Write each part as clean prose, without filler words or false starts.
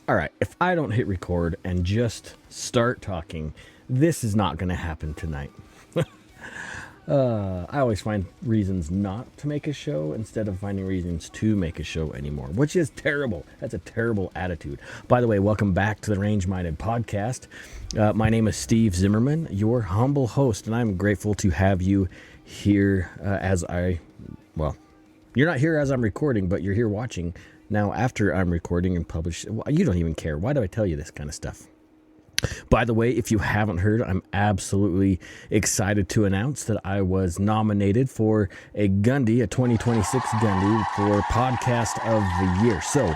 All right, if I don't hit record and just start talking, this is not going to happen tonight. I always find reasons not to make a show instead of finding reasons to make a show anymore, which is terrible. That's a terrible attitude. By the way, welcome back to the Range Minded Podcast. My name is Steve Zimmerman, your humble host, and I'm grateful to have you here you're not here as I'm recording, but you're here watching now after I'm recording and publish. Well, you don't even care. Why do I tell you this kind of stuff? By the way, if you haven't heard, I'm absolutely excited to announce that I was nominated for a Gundy, a 2026 Gundy for Podcast of the Year. So,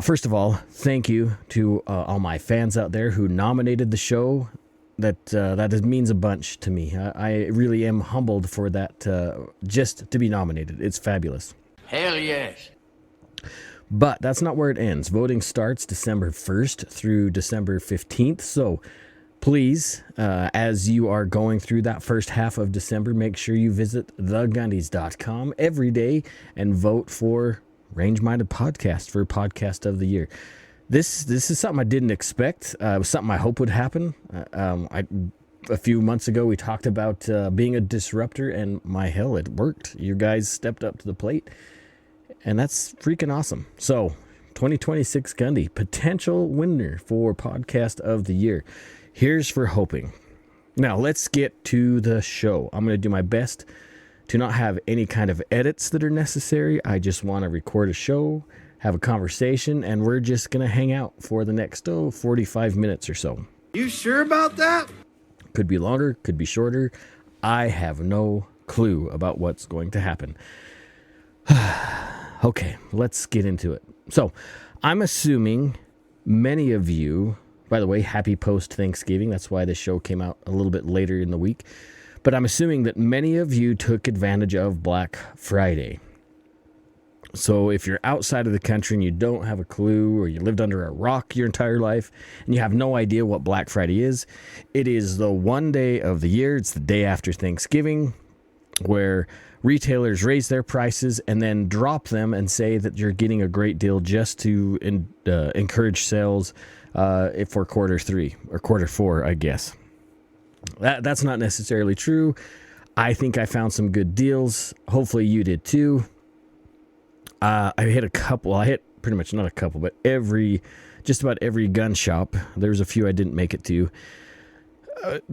first of all, thank you to all my fans out there who nominated the show. That means a bunch to me. I really am humbled for that, just to be nominated. It's fabulous. Hell yes. But that's not where it ends. Voting starts December 1st through December 15th. So please, as you are going through that first half of December, make sure you visit thegundys.com every day and vote for Range Minded Podcast for Podcast of the Year. This is something I didn't expect. It was something I hope would happen. A few months ago, we talked about being a disruptor, and it worked. You guys stepped up to the plate. And that's freaking awesome. So, 2026 Gundy, potential winner for Podcast of the Year. Here's for hoping. Now, let's get to the show. I'm going to do my best to not have any kind of edits that are necessary. I just want to record a show, have a conversation, and we're just going to hang out for the next 45 minutes or so. You sure about that? Could be longer, could be shorter. I have no clue about what's going to happen. Okay, let's get into it. So, I'm assuming many of you, by the way, happy post-Thanksgiving. That's why this show came out a little bit later in the week. But I'm assuming that many of you took advantage of Black Friday. So if you're outside of the country and you don't have a clue, or you lived under a rock your entire life and you have no idea what Black Friday is, it is the one day of the year. It's the day after Thanksgiving, where retailers raise their prices and then drop them and say that you're getting a great deal just to encourage sales for quarter 3 or quarter 4, I guess. That's not necessarily true. I think I found some good deals. Hopefully you did too. I hit a couple. I hit pretty much not a couple, but just about every gun shop. There's a few I didn't make it to.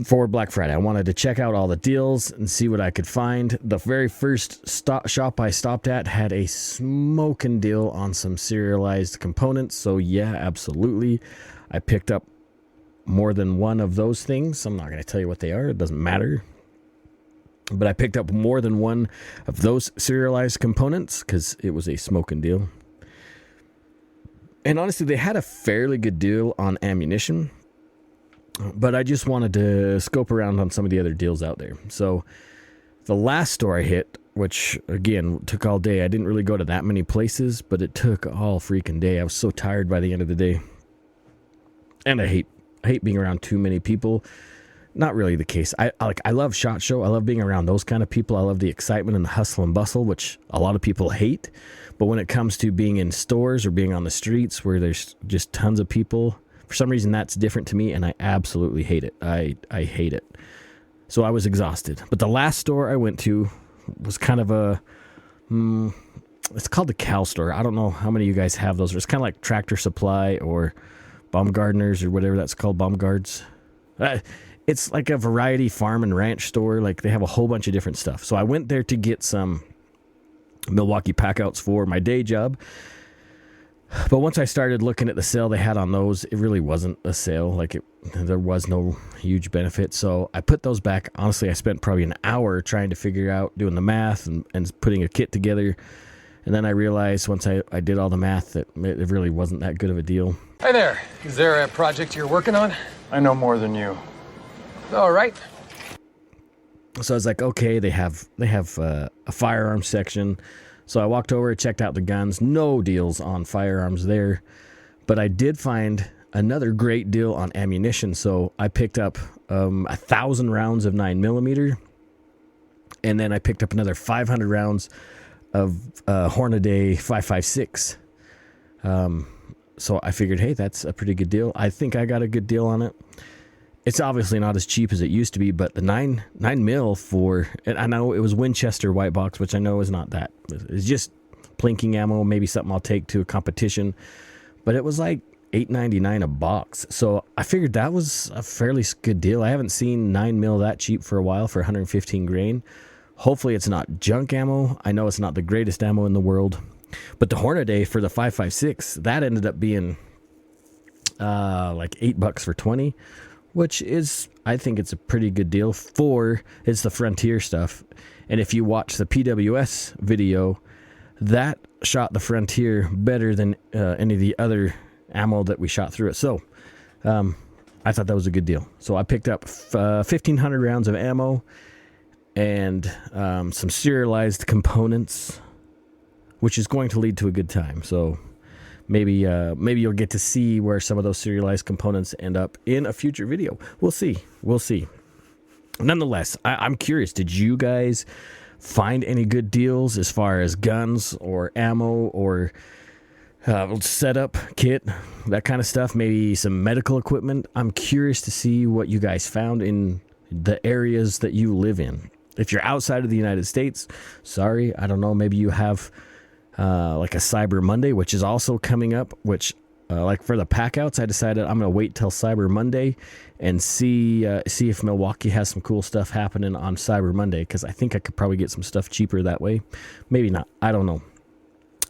For Black Friday, I wanted to check out all the deals and see what I could find. The very first shop I stopped at had a smoking deal on some serialized components. So yeah, absolutely. I picked up more than one of those things. I'm not going to tell you what they are. It doesn't matter. But I picked up more than one of those serialized components because it was a smoking deal. And honestly, they had a fairly good deal on ammunition. But I just wanted to scope around on some of the other deals out there. So the last store I hit, which again took all day, I didn't really go to that many places, but it took all freaking day. I was so tired by the end of the day. And I hate being around too many people. Not really the case. I love SHOT Show. I love being around those kind of people. I love the excitement and the hustle and bustle, which a lot of people hate. But when it comes to being in stores or being on the streets where there's just tons of people, for some reason, that's different to me, and I absolutely hate it. I hate it. So I was exhausted. But the last store I went to was kind of it's called the Cal store. I don't know how many of you guys have those. It's kind of like Tractor Supply or Baumgartner's or whatever that's called, Baumgarts. It's like a variety farm and ranch store. Like, they have a whole bunch of different stuff. So I went there to get some Milwaukee packouts for my day job. But once I started looking at the sale they had on those, it really wasn't a sale. There was no huge benefit. So I put those back. Honestly, I spent probably an hour trying to figure out, doing the math and putting a kit together. And then I realized once I did all the math that it really wasn't that good of a deal. Hi there. Is there a project you're working on? I know more than you. All right. So I was like, okay, they have a firearms section. So I walked over, checked out the guns. No deals on firearms there. But I did find another great deal on ammunition. So I picked up 1,000 rounds of 9mm. And then I picked up another 500 rounds of Hornady 5.56. So I figured, hey, that's a pretty good deal. I think I got a good deal on it. It's obviously not as cheap as it used to be, but the 9 mil for, and I know it was Winchester white box, which I know is not that. It's just plinking ammo, maybe something I'll take to a competition. But it was like $8.99 a box. So I figured that was a fairly good deal. I haven't seen 9 mil that cheap for a while for 115 grain. Hopefully it's not junk ammo. I know it's not the greatest ammo in the world. But the Hornady for the 5.56, that ended up being like $8 for 20, which is, I think it's a pretty good deal for, it's the Frontier stuff. And if you watch the PWS video, that shot the Frontier better than any of the other ammo that we shot through it. So I thought that was a good deal. So I picked up 1,500 rounds of ammo and some serialized components, which is going to lead to a good time. So maybe you'll get to see where some of those serialized components end up in a future video. We'll see. Nonetheless, I'm curious. Did you guys find any good deals as far as guns or ammo or setup kit, that kind of stuff? Maybe some medical equipment. I'm curious to see what you guys found in the areas that you live in. If you're outside of the United States, sorry, I don't know. Maybe you have like a Cyber Monday, which is also coming up, which like for the packouts, I decided I'm going to wait till Cyber Monday and see if Milwaukee has some cool stuff happening on Cyber Monday, because I think I could probably get some stuff cheaper that way. Maybe not. I don't know.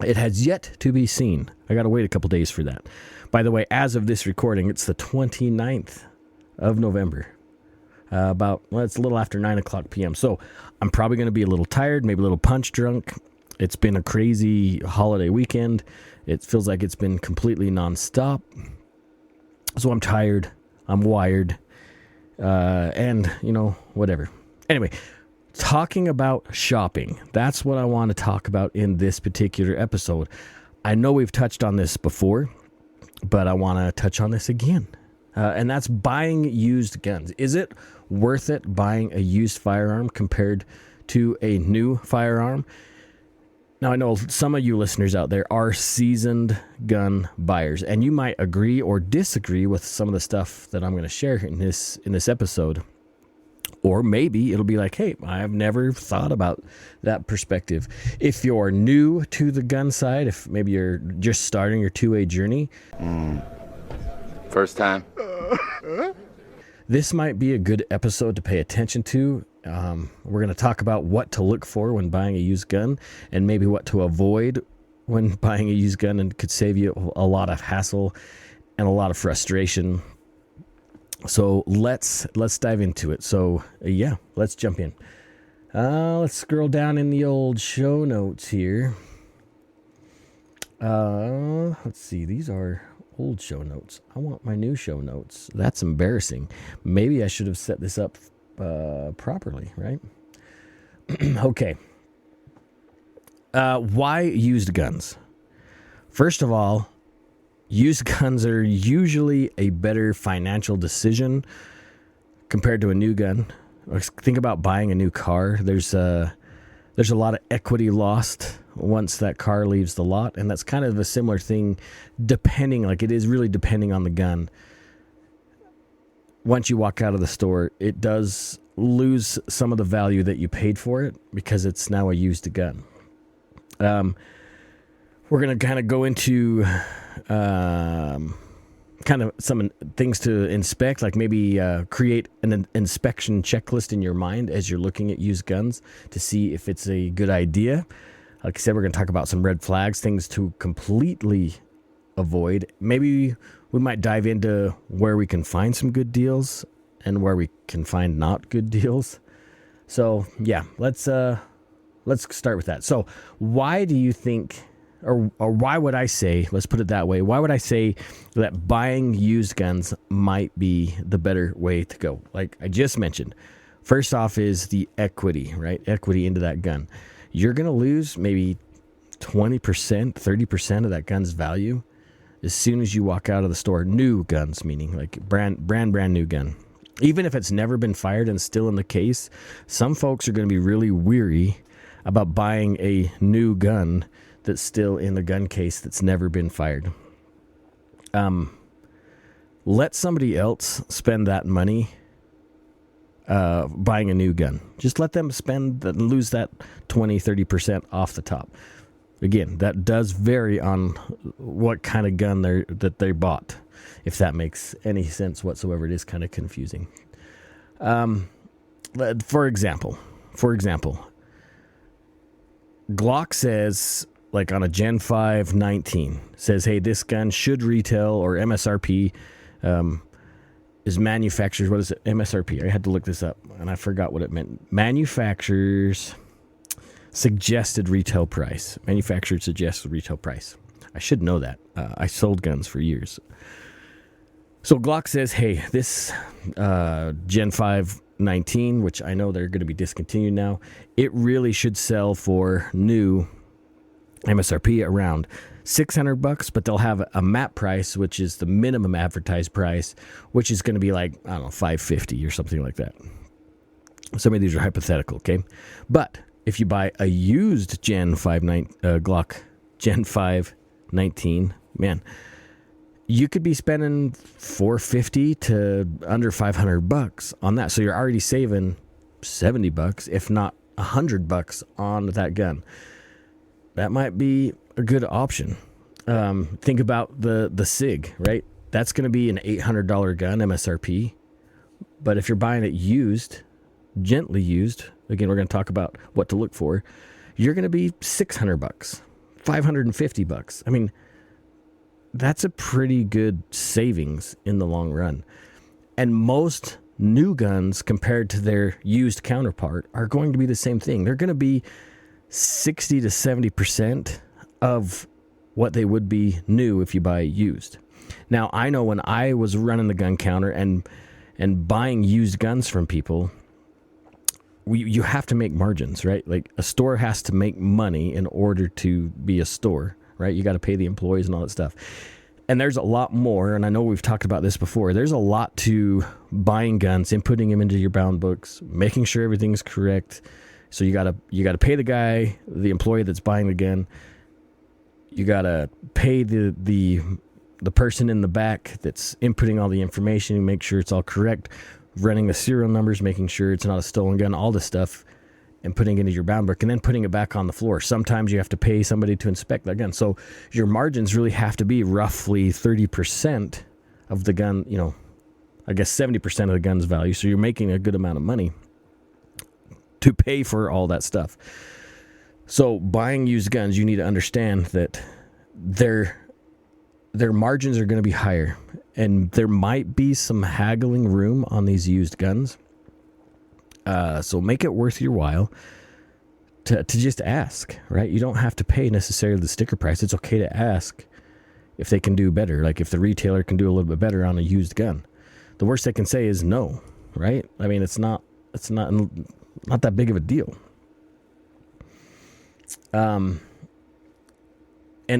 It has yet to be seen. I got to wait a couple days for that. By the way, as of this recording, it's the 29th of November. It's a little after 9 o'clock p.m. So I'm probably going to be a little tired, maybe a little punch drunk. It's been a crazy holiday weekend. It feels like it's been completely nonstop. So I'm tired. I'm wired. And, whatever. Anyway, talking about shopping. That's what I want to talk about in this particular episode. I know we've touched on this before, but I want to touch on this again. And that's buying used guns. Is it worth it buying a used firearm compared to a new firearm? Now, I know some of you listeners out there are seasoned gun buyers, and you might agree or disagree with some of the stuff that I'm going to share in this episode. Or maybe it'll be like, hey, I've never thought about that perspective. If you're new to the gun side, if maybe you're just starting your 2A journey. First time. This might be a good episode to pay attention to. We're going to talk about what to look for when buying a used gun and maybe what to avoid when buying a used gun, and could save you a lot of hassle and a lot of frustration. So let's dive into it. So yeah, let's jump in. Let's scroll down in the old show notes here. Let's see. These are old show notes. I want my new show notes. That's embarrassing. Maybe I should have set this up properly, right? Okay. Why used guns? First of all, used guns are usually a better financial decision compared to a new gun. Think about buying a new car. There's a lot of equity lost once that car leaves the lot, and that's kind of a similar thing it is really depending on the gun. Once you walk out of the store, it does lose some of the value that you paid for it because it's now a used gun. We're going to kind of go into kind of some things to inspect, like maybe create an inspection checklist in your mind as you're looking at used guns to see if it's a good idea. Like I said, we're going to talk about some red flags, things to completely avoid. Maybe we might dive into where we can find some good deals and where we can find not good deals. So yeah, let's start with that. So why do you think, or why would I say, let's put it that way, why would I say that buying used guns might be the better way to go? Like I just mentioned, first off is the equity, right? Equity into that gun. You're going to lose maybe 20%, 30% of that gun's value as soon as you walk out of the store. New guns, meaning like brand new gun. Even if it's never been fired and still in the case, some folks are going to be really weary about buying a new gun that's still in the gun case that's never been fired. let somebody else spend that money buying a new gun. Just let them lose that 20-30% off the top. Again, that does vary on what kind of gun that they bought. If that makes any sense whatsoever, it is kind of confusing. For example, Glock says, like on a Gen 5 19, says, hey, this gun should retail, or MSRP is manufacturer's, what is it? MSRP. I had to look this up, and I forgot what it meant. Manufacturer's suggested retail price. Manufacturer's suggested retail price. I should know that. I sold guns for years. So Glock says, hey, this Gen 5 19, which I know they're going to be discontinued now, it really should sell for new MSRP around $600, but they'll have a MAP price, which is the minimum advertised price, which is going to be like, I don't know, $550 or something like that. Some of these are hypothetical, okay? But if you buy a used Glock Gen 5 19, man, you could be spending $450 to under $500 on that. So you're already saving $70, if not $100 on that gun. That might be a good option. Think about the SIG, right? That's going to be an $800 gun MSRP. But if you're buying it used, gently used, again, we're going to talk about what to look for, you're going to be $600, $550. I mean, that's a pretty good savings in the long run. And most new guns compared to their used counterpart are going to be the same thing. They're going to be 60 to 70% of what they would be new if you buy used. Now, I know when I was running the gun counter and buying used guns from people, you have to make margins, right? Like a store has to make money in order to be a store, right? You got to pay the employees and all that stuff. And there's a lot more, and I know we've talked about this before, there's a lot to buying guns, inputting them into your bound books, making sure everything's correct. So you gotta pay the guy, the employee that's buying the gun. You gotta pay the person in the back that's inputting all the information, make sure it's all correct, running the serial numbers, making sure it's not a stolen gun, all this stuff, and putting it into your bound book, and then putting it back on the floor. Sometimes you have to pay somebody to inspect that gun. So your margins really have to be roughly 30% of the gun, I guess 70% of the gun's value. So you're making a good amount of money to pay for all that stuff. So buying used guns, you need to understand that their margins are going to be higher, and there might be some haggling room on these used guns. So make it worth your while to just ask, right? You don't have to pay necessarily the sticker price. It's okay to ask if they can do better, like if the retailer can do a little bit better on a used gun. The worst they can say is no, right? I mean, it's not that big of a deal. And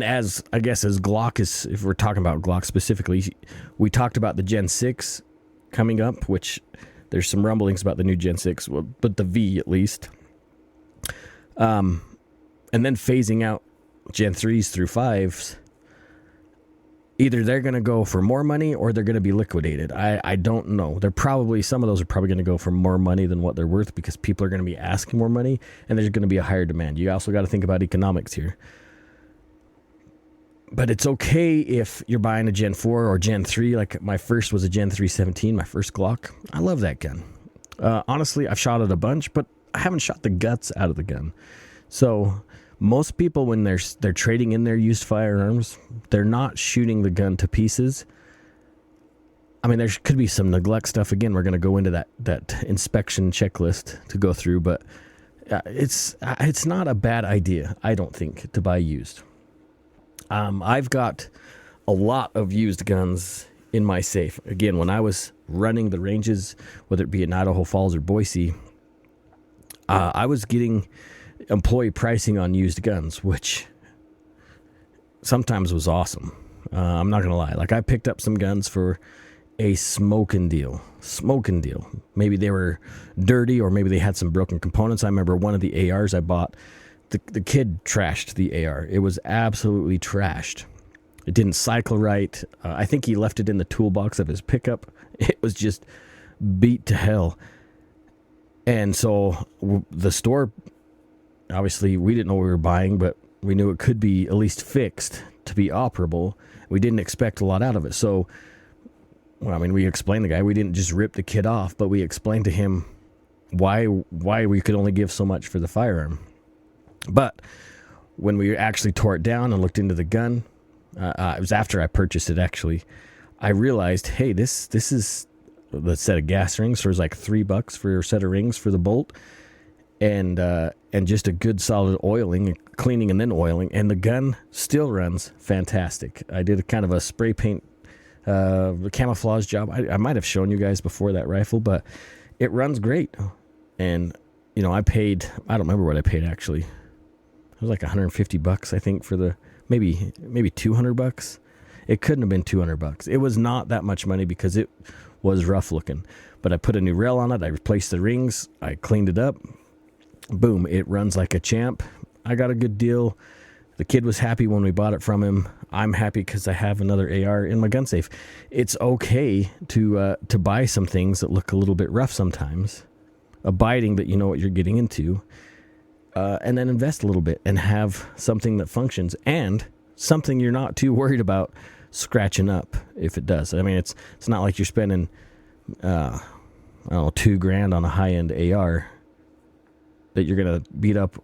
as Glock is, if we're talking about Glock specifically, we talked about the Gen 6 coming up, which there's some rumblings about the new Gen 6, but the V at least. And then phasing out Gen 3s through 5s. Either they're going to go for more money or they're going to be liquidated. I don't know. Some of those are probably going to go for more money than what they're worth because people are going to be asking more money and there's going to be a higher demand. You also got to think about economics here. But it's okay if you're buying a Gen 4 or Gen 3. Like my first was a Gen 317, my first Glock. I love that gun. Honestly, I've shot it a bunch, but I haven't shot the guts out of the gun. So most people, when they're trading in their used firearms, they're not shooting the gun to pieces. I mean, there could be some neglect stuff. Again, we're going to go into that inspection checklist to go through, but it's not a bad idea, I don't think, to buy used. I've got a lot of used guns in my safe. Again, when I was running the ranges, whether it be in Idaho Falls or Boise, I was getting employee pricing on used guns, which sometimes was awesome. I'm not going to lie. Like I picked up some guns for a smoking deal. Maybe they were dirty or maybe they had some broken components. I remember one of the ARs I bought, the kid trashed the AR. It was absolutely trashed. It didn't cycle right. I think he left it in the toolbox of his pickup. It was just beat to hell. And so the store, obviously, we didn't know what we were buying, but we knew it could be at least fixed to be operable. We didn't expect a lot out of it. So, well, I mean, we explained the guy. We didn't just rip the kid off, but we explained to him why we could only give so much for the firearm. But when we actually tore it down and looked into the gun, it was after I purchased it, actually, I realized, hey, this is the set of gas rings. So it was like $3 for a set of rings for the bolt, and just a good solid oiling, cleaning and then oiling, and the gun still runs fantastic. I did a kind of a spray paint camouflage job. I might have shown you guys before that rifle, but it runs great. And I don't remember what I paid actually. It was like $150, I think, for the maybe $200. It couldn't have been $200. It was not that much money because it was rough looking. But I put a new rail on it. I replaced the rings. I cleaned it up. Boom, it runs like a champ. I got a good deal. The kid was happy when we bought it from him. I'm happy because I have another AR in my gun safe. It's okay to buy some things that look a little bit rough sometimes, abiding that you know what you're getting into, and then invest a little bit and have something that functions and something you're not too worried about scratching up if it does. I mean, it's not like you're spending I don't know, $2,000 on a high-end AR that you're gonna beat up,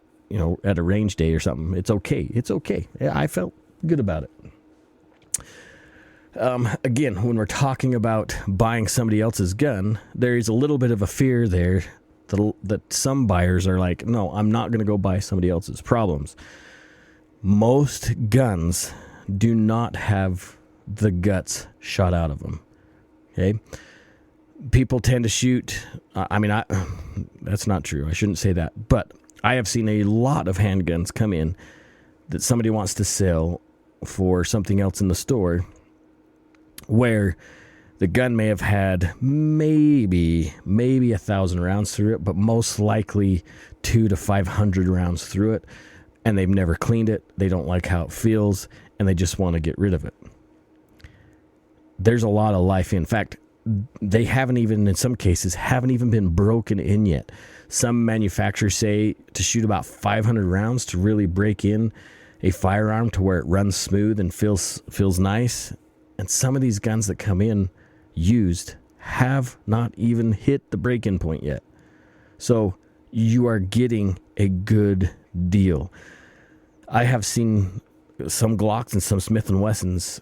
at a range day or something. It's okay. It's okay. I felt good about it. Again, when we're talking about buying somebody else's gun, there is a little bit of a fear there that some buyers are like, no, I'm not going to go buy somebody else's problems. Most guns do not have the guts shot out of them. Okay? People tend to shoot. That's not true. I shouldn't say that. But I have seen a lot of handguns come in that somebody wants to sell for something else in the store, where the gun may have had maybe 1,000 rounds through it, but most likely 200 to 500 rounds through it, and they've never cleaned it. They don't like how it feels, and they just want to get rid of it. There's a lot of life. In fact, they haven't even, in some cases, been broken in yet. Some manufacturers say to shoot about 500 rounds to really break in a firearm to where it runs smooth and feels nice. And some of these guns that come in used have not even hit the break-in point yet. So you are getting a good deal. I have seen some Glocks and some Smith & Wessons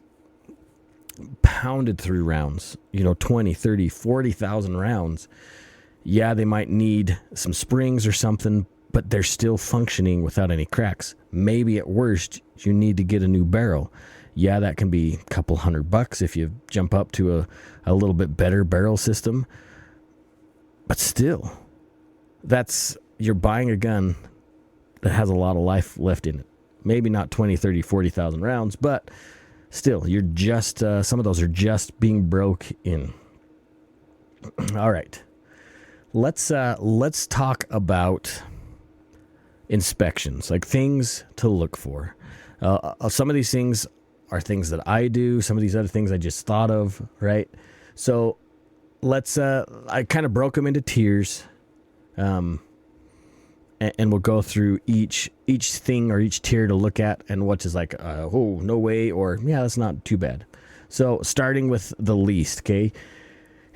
pounded through rounds, 20, 30, 40,000 rounds. Yeah, they might need some springs or something, but they're still functioning without any cracks. Maybe at worst, you need to get a new barrel. Yeah, that can be a couple $100 if you jump up to a little bit better barrel system. But still, you're buying a gun that has a lot of life left in it. Maybe not 20, 30, 40,000 rounds, but still, you're just, some of those are just being broke in. All right. Let's talk about inspections, like things to look for. Some of these things are things that I do. Some of these other things I just thought of, right? So I kind of broke them into tiers, and we'll go through each thing or each tier to look at, and what is like, oh, no way, or yeah, that's not too bad. So starting with the least, okay?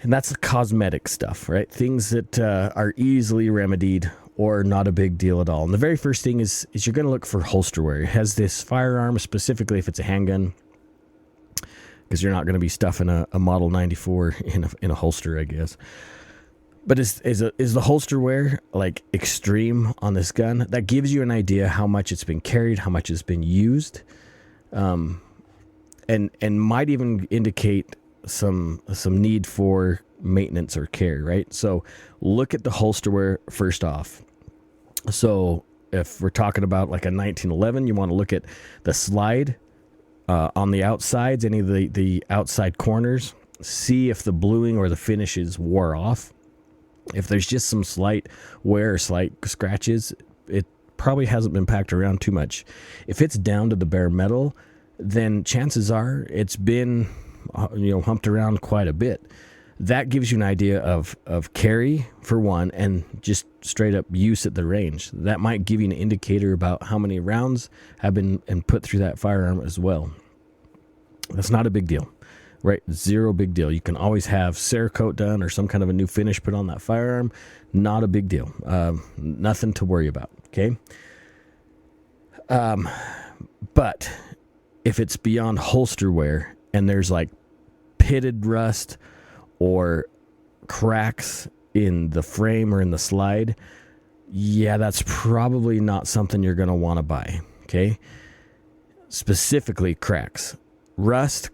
And that's the cosmetic stuff, right? Things that are easily remedied or not a big deal at all. And the very first thing is you're going to look for holster wear. It has this firearm, specifically if it's a handgun, because you're not going to be stuffing a Model 94 in a holster, I guess. But is the holster wear like extreme on this gun? That gives you an idea how much it's been carried, how much it's been used, and might even indicate some need for maintenance or care, right? So look at the holster wear first off. So if we're talking about like a 1911, you want to look at the slide on the outsides, any of the outside corners. See if the bluing or the finishes wore off. If there's just some slight wear or slight scratches, it probably hasn't been packed around too much. If it's down to the bare metal, then chances are it's been, humped around quite a bit. That gives you an idea of carry for one, and just straight up use at the range. That might give you an indicator about how many rounds have been put through that firearm as well. That's not a big deal, right? Zero big deal. You can always have Cerakote done or some kind of a new finish put on that firearm. Not a big deal. Nothing to worry about, okay? But if it's beyond holster wear and there's like pitted rust or cracks in the frame or in the slide, yeah, that's probably not something you're going to want to buy, okay? Specifically cracks. Rust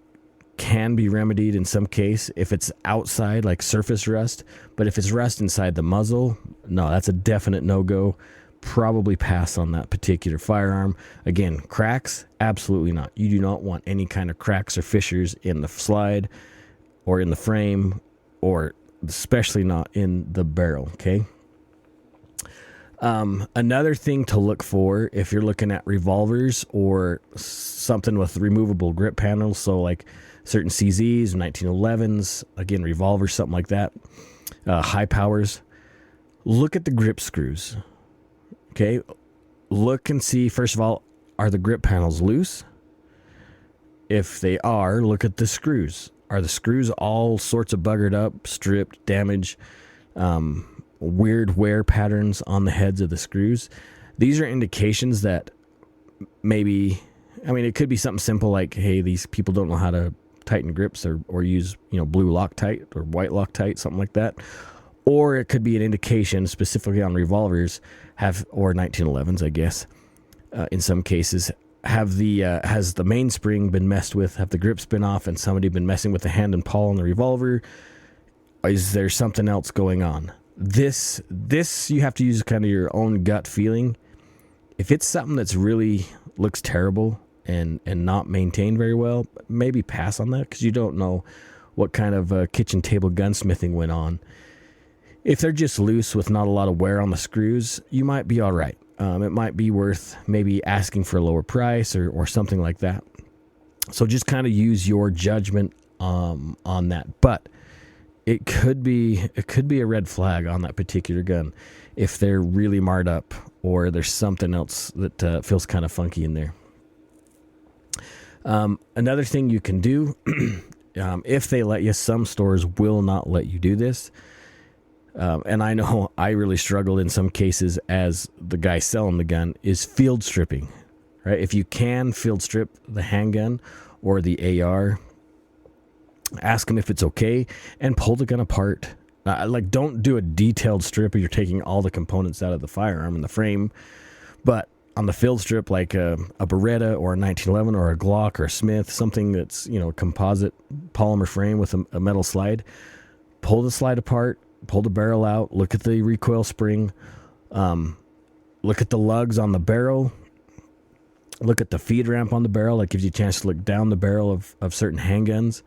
can be remedied in some case if it's outside, like surface rust, but if it's rust inside the muzzle, no, that's a definite no-go. Probably pass on that particular firearm. Again, cracks, absolutely not. You do not want any kind of cracks or fissures in the slide or in the frame, or especially not in the barrel, okay? Another thing to look for if you're looking at revolvers or something with removable grip panels, so like certain CZs, 1911s, again, revolvers, something like that, high powers, look at the grip screws, okay? Look and see, first of all, are the grip panels loose? If they are, look at the screws. Are the screws all sorts of buggered up, stripped, damaged, weird wear patterns on the heads of the screws? These are indications that maybe, it could be something simple like, hey, these people don't know how to tighten grips or use, blue Loctite or white Loctite, something like that. Or it could be an indication, specifically on revolvers, or 1911s, I guess, in some cases, has the mainspring been messed with? Have the grips been off and somebody been messing with the hand and pawl on the revolver? Is there something else going on? This you have to use kind of your own gut feeling. If it's something that's really looks terrible and not maintained very well, maybe pass on that, because you don't know what kind of kitchen table gunsmithing went on. If they're just loose with not a lot of wear on the screws, you might be all right. It might be worth maybe asking for a lower price or something like that. So just kind of use your judgment on that. But it could be a red flag on that particular gun if they're really marred up or there's something else that feels kind of funky in there. Another thing you can do, if they let you, some stores will not let you do this. And I know I really struggled in some cases as the guy selling the gun, is field stripping, right? If you can field strip the handgun or the AR, ask them if it's okay and pull the gun apart. Don't do a detailed strip where you're taking all the components out of the firearm and the frame, but on the field strip, like a Beretta or a 1911 or a Glock or a Smith, something that's, composite polymer frame with a metal slide, pull the slide apart, pull the barrel out, look at the recoil spring, look at the lugs on the barrel, look at the feed ramp on the barrel. That gives you a chance to look down the barrel of certain handguns.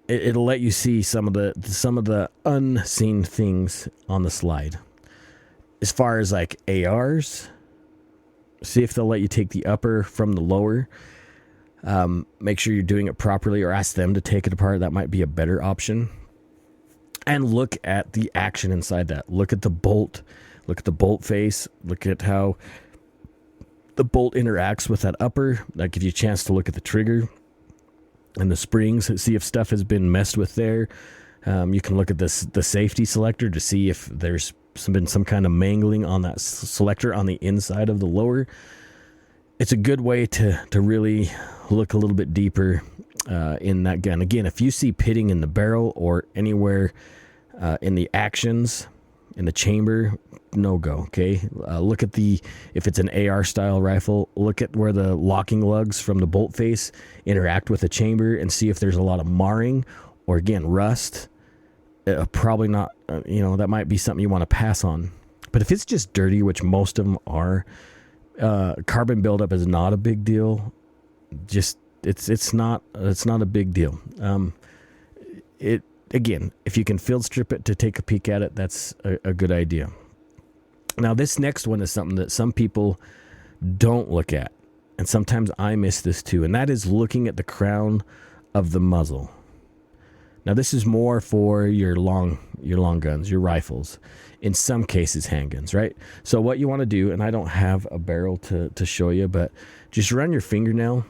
It'll let you see some of the unseen things on the slide. As far as like ARs, see if they'll let you take the upper from the lower. Make sure you're doing it properly, or ask them to take it apart. That might be a better option. And look at the action inside that. Look at the bolt. Look at the bolt face. Look at how the bolt interacts with that upper. That gives you a chance to look at the trigger and the springs, see if stuff has been messed with there. You can look at the safety selector to see if there's been some kind of mangling on that selector on the inside of the lower. It's a good way to really look a little bit deeper in that gun. Again, if you see pitting in the barrel or anywhere in the actions, in the chamber, no go, okay? Look at if it's an AR style rifle, look at where the locking lugs from the bolt face interact with the chamber and see if there's a lot of marring or, again, rust. Probably not, that might be something you want to pass on. But if it's just dirty, which most of them are, carbon buildup is not a big deal. Just it's not a big deal. Again, if you can field strip it to take a peek at it, that's a good idea. Now, this next one is something that some people don't look at. and sometimes I miss this too, and that is looking at the crown of the muzzle. Now, this is more for your long guns, your rifles, in some cases handguns, right? So what you want to do, and I don't have a barrel to show you, but just run your fingernail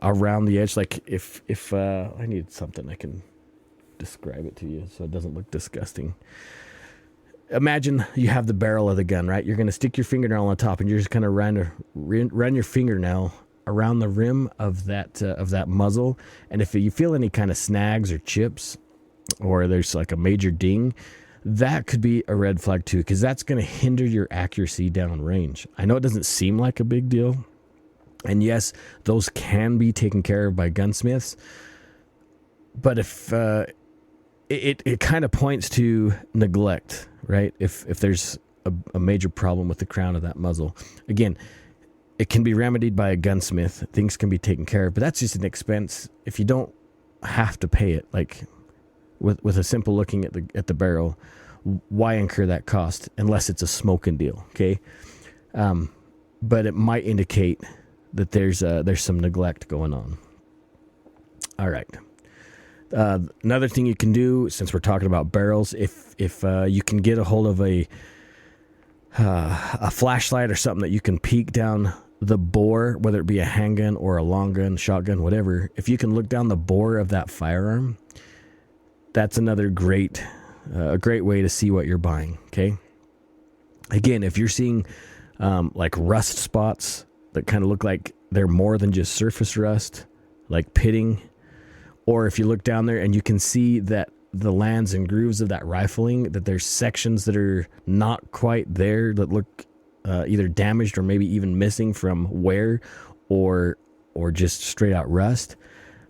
around the edge. Like if I need something, I can describe it to you so it doesn't look disgusting. Imagine you have the barrel of the gun, right? You're going to stick your fingernail on top, and you're just going to run your fingernail around the rim of that muzzle. And if you feel any kind of snags or chips, or there's like a major ding, that could be a red flag too, because that's going to hinder your accuracy down range. I know it doesn't seem like a big deal, and yes, those can be taken care of by gunsmiths, but if it kind of points to neglect, right? If there's a major problem with the crown of that muzzle, again, it can be remedied by a gunsmith. Things can be taken care of, but that's just an expense. If you don't have to pay it, like with a simple looking at the barrel, why incur that cost unless it's a smoking deal? Okay, but it might indicate that there's some neglect going on. All right. Another thing you can do, since we're talking about barrels, if you can get a hold of a flashlight or something that you can peek down the bore, whether it be a handgun or a long gun, shotgun, whatever, if you can look down the bore of that firearm, that's another great way to see what you're buying. Okay. Again, if you're seeing like rust spots that kind of look like they're more than just surface rust, like pitting, or if you look down there and you can see that the lands and grooves of that rifling, that there's sections that are not quite there, that look either damaged or maybe even missing from wear or just straight out rust,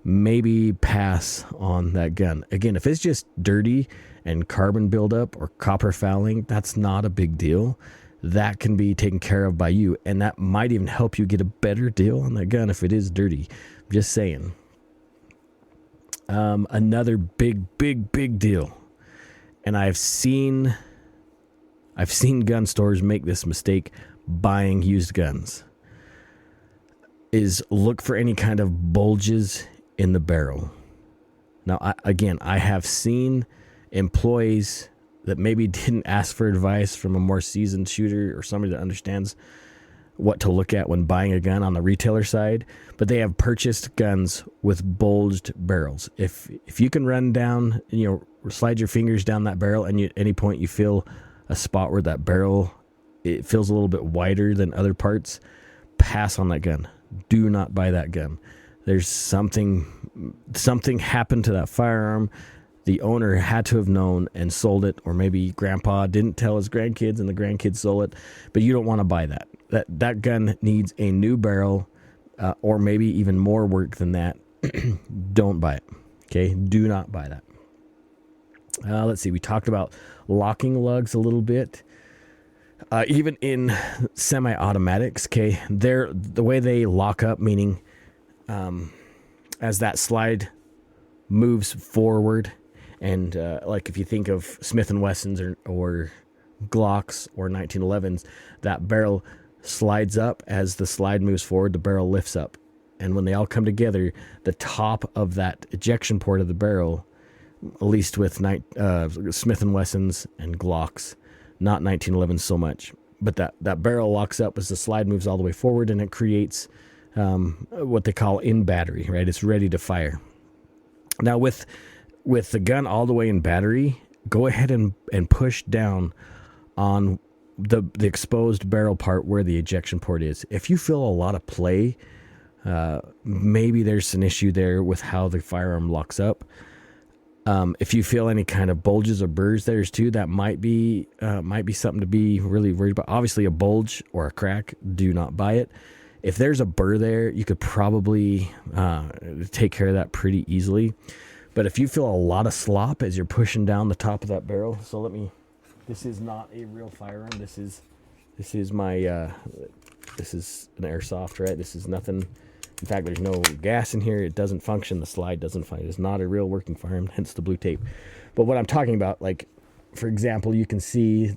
maybe pass on that gun. Again, if it's just dirty and carbon buildup or copper fouling, that's not a big deal. That can be taken care of by you, and that might even help you get a better deal on that gun if it is dirty. Just saying. Another big deal, and I've seen gun stores make this mistake buying used guns, is look for any kind of bulges in the barrel. Now, I have seen employees that maybe didn't ask for advice from a more seasoned shooter or somebody that understands what to look at when buying a gun on the retailer side, but they have purchased guns with bulged barrels. If you can run down, slide your fingers down that barrel, and at any point you feel a spot where that barrel, it feels a little bit wider than other parts, pass on that gun. Do not buy that gun. There's something happened to that firearm. The owner had to have known and sold it, or maybe grandpa didn't tell his grandkids and the grandkids sold it, but you don't want to buy that. That gun needs a new barrel, or maybe even more work than that. Don't buy it. Okay, do not buy that. Let's see. We talked about locking lugs a little bit. Even in semi-automatics, okay, the way they lock up, meaning as that slide moves forward, and like if you think of Smith & Wessons or Glocks or 1911s, that barrel slides up. As the slide moves forward, the barrel lifts up, and when they all come together, the top of that ejection port of the barrel, at least with Smith & Wessons and Glocks, not 1911 so much, but that barrel locks up as the slide moves all the way forward, and it creates what they call in battery, right? It's ready to fire. Now with the gun all the way in battery, go ahead and push down on the exposed barrel part where the ejection port is. If you feel a lot of play, maybe there's an issue there with how the firearm locks up. If you feel any kind of bulges or burrs there too, that might be something to be really worried about. Obviously, a bulge or a crack, do not buy it. If there's a burr there, you could probably take care of that pretty easily. But if you feel a lot of slop as you're pushing down the top of that barrel, this is not a real firearm. This is my this is an airsoft, right? This is nothing. In fact, there's no gas in here. It doesn't function. The slide doesn't function. It's not a real working firearm, hence the blue tape. But what I'm talking about, like, for example, you can see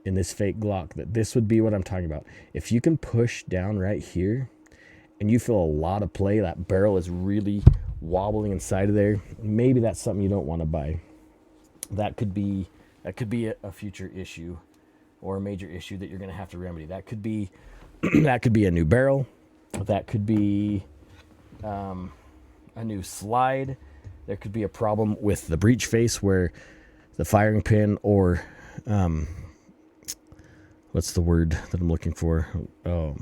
in this fake Glock that this would be what I'm talking about. If you can push down right here and you feel a lot of play, that barrel is really wobbling inside of there, maybe that's something you don't want to buy. That could be a future issue or a major issue that you're going to have to remedy. That could be that could be a new barrel. That could be a new slide. There could be a problem with the breech face where the firing pin, or what's the word that I'm looking for? Oh,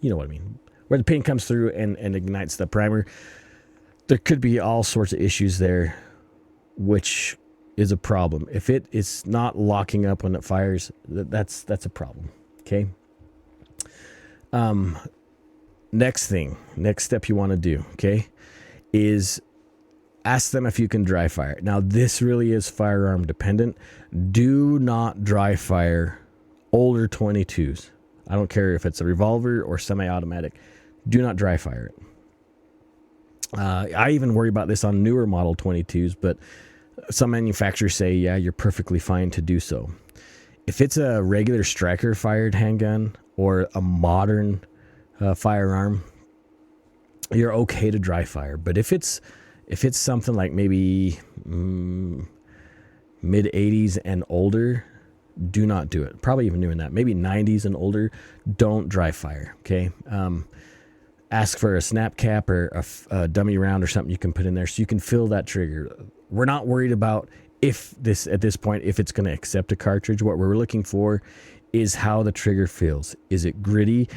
you know what I mean. Where the pin comes through and ignites the primer. There could be all sorts of issues there, which is a problem. If it is not locking up when it fires, that's a problem. Okay. Next step you want to do, okay, is ask them if you can dry fire. Now, this really is firearm dependent. Do not dry fire older 22s. I don't care if it's a revolver or semi-automatic. Do not dry fire it. I even worry about this on newer model 22s, but some manufacturers say, yeah, you're perfectly fine to do so. If it's a regular striker fired handgun or a modern firearm, you're okay to dry fire. But if it's something like maybe mid 80s and older, do not do it. Probably even doing that. Maybe 90s and older, don't dry fire. Okay. Ask for a snap cap or a dummy round or something you can put in there so you can fill that trigger. We're not worried about at this point, if it's going to accept a cartridge. What we're looking for is how the trigger feels. Is it gritty?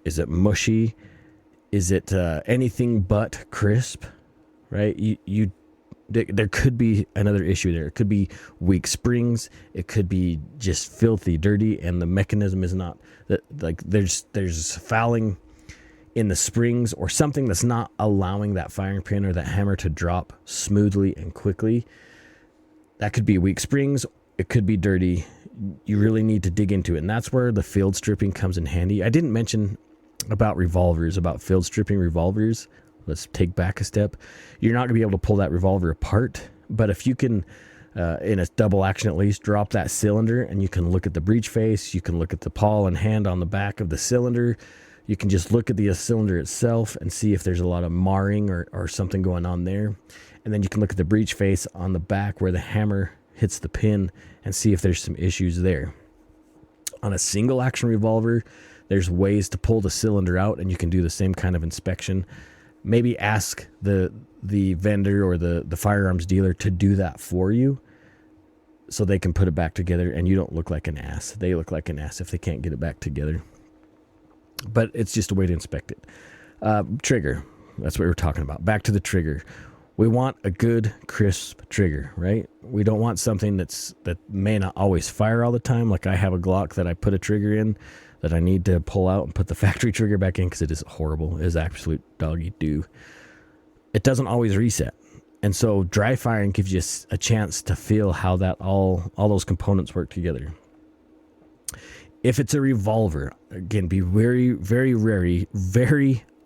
Is it mushy? Is it anything but crisp? Right? There could be another issue there. It could be weak springs. It could be just filthy dirty, and the mechanism is not like there's fouling in the springs or something that's not allowing that firing pin or that hammer to drop smoothly and quickly. That could be weak springs. It could be dirty. You really need to dig into it. And that's where the field stripping comes in handy. I didn't mention about field stripping revolvers. Let's take back a step. You're not going to be able to pull that revolver apart, but if you can, in a double action at least, drop that cylinder and you can look at the breech face, you can look at the pawl and hand on the back of the cylinder. You can just look at the cylinder itself and see if there's a lot of marring or something going on there. And then you can look at the breech face on the back where the hammer hits the pin and see if there's some issues there. On a single action revolver, there's ways to pull the cylinder out, and you can do the same kind of inspection. Maybe ask the vendor or the firearms dealer to do that for you so they can put it back together and you don't look like an ass. They look like an ass if they can't get it back together. But it's just a way to inspect it. Trigger. That's what we're talking about. Back to the trigger. We want a good, crisp trigger, right? We don't want something that may not always fire all the time. Like I have a Glock that I put a trigger in that I need to pull out and put the factory trigger back in because it is horrible. It is absolute doggy doo. It doesn't always reset. And so dry firing gives you a chance to feel how that all those components work together. If it's a revolver, again, be very, very